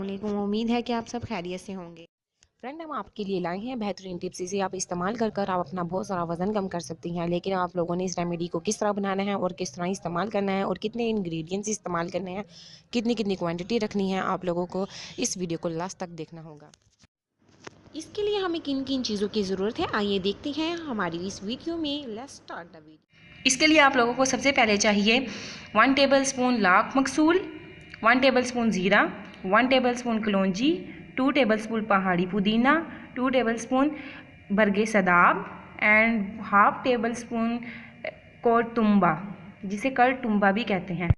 वालेकुम। उम्मीद है कि आप सब खैरियत से होंगे। फ्रेंड, हम आपके लिए लाए हैं बेहतरीन टिप्स। इसे आप इस्तेमाल कर आप अपना बहुत सारा वजन कम कर सकती हैं। लेकिन आप लोगों ने इस रेमेडी को किस तरह बनाना है और किस तरह इस्तेमाल करना है और कितने इंग्रेडिएंट्स इस्तेमाल करने हैं, कितनी कितनी क्वांटिटी रखनी है, आप लोगों को इस वीडियो को लास्ट तक देखना होगा। इसके लिए हमें किन किन चीज़ों की ज़रूरत है, आइए देखते हैं हमारी इस वीडियो में। Let's start the video. इसके लिए आप लोगों को सबसे पहले चाहिए 1 टेबल स्पून लाख मकसूल, 1 टेबल स्पून ज़ीरा, 1 टेबल स्पून कलौंजी, 2 टेबल स्पून पहाड़ी पुदीना, 2 टेबल स्पून बरगे सदाब एंड हाफ टेबल स्पून कोरटुम्बा, जिसे करटुम्बा भी कहते हैं।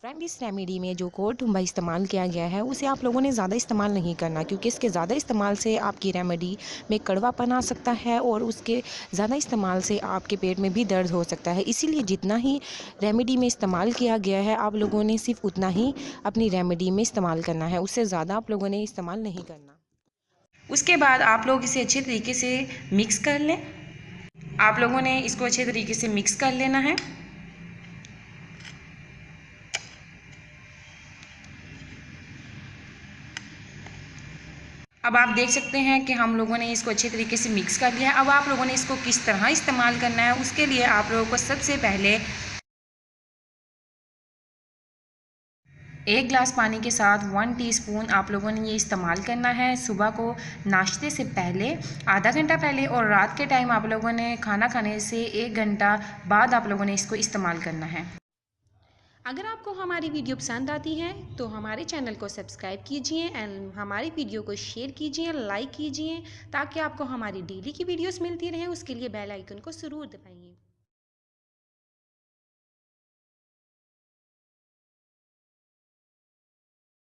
फ्रेंड, इस रेमेडी में जो कोरटुम्बा इस्तेमाल किया गया है उसे आप लोगों ने ज़्यादा इस्तेमाल नहीं करना, क्योंकि इसके ज़्यादा इस्तेमाल से आपकी रेमेडी में कड़वापन आ सकता है और उसके ज़्यादा इस्तेमाल से आपके पेट में भी दर्द हो सकता है। इसीलिए जितना ही रेमेडी में इस्तेमाल किया गया है आप लोगों ने सिर्फ उतना ही अपनी रेमेडी में इस्तेमाल करना है, उससे ज़्यादा आप लोगों ने इस्तेमाल नहीं करना। उसके बाद आप लोग इसे अच्छे तरीके से मिक्स कर लें। आप लोगों ने इसको अच्छे तरीके से मिक्स कर लेना है। अब आप देख सकते हैं कि हम लोगों ने इसको अच्छे तरीके से मिक्स कर लिया है। अब आप लोगों ने इसको किस तरह इस्तेमाल करना है, उसके लिए आप लोगों को सबसे पहले 1 गिलास पानी के साथ 1 टीस्पून आप लोगों ने ये इस्तेमाल करना है सुबह को नाश्ते से पहले, आधा घंटा पहले, और रात के टाइम आप लोगों ने खाना खाने से 1 घंटा बाद आप लोगों ने इसको इस्तेमाल करना है। अगर आपको हमारी वीडियो पसंद आती है तो हमारे चैनल को सब्सक्राइब कीजिए एंड हमारी वीडियो को शेयर कीजिए, लाइक कीजिए, ताकि आपको हमारी डेली की वीडियोस मिलती रहें। उसके लिए बेल आइकन को ज़रूर दबाइए।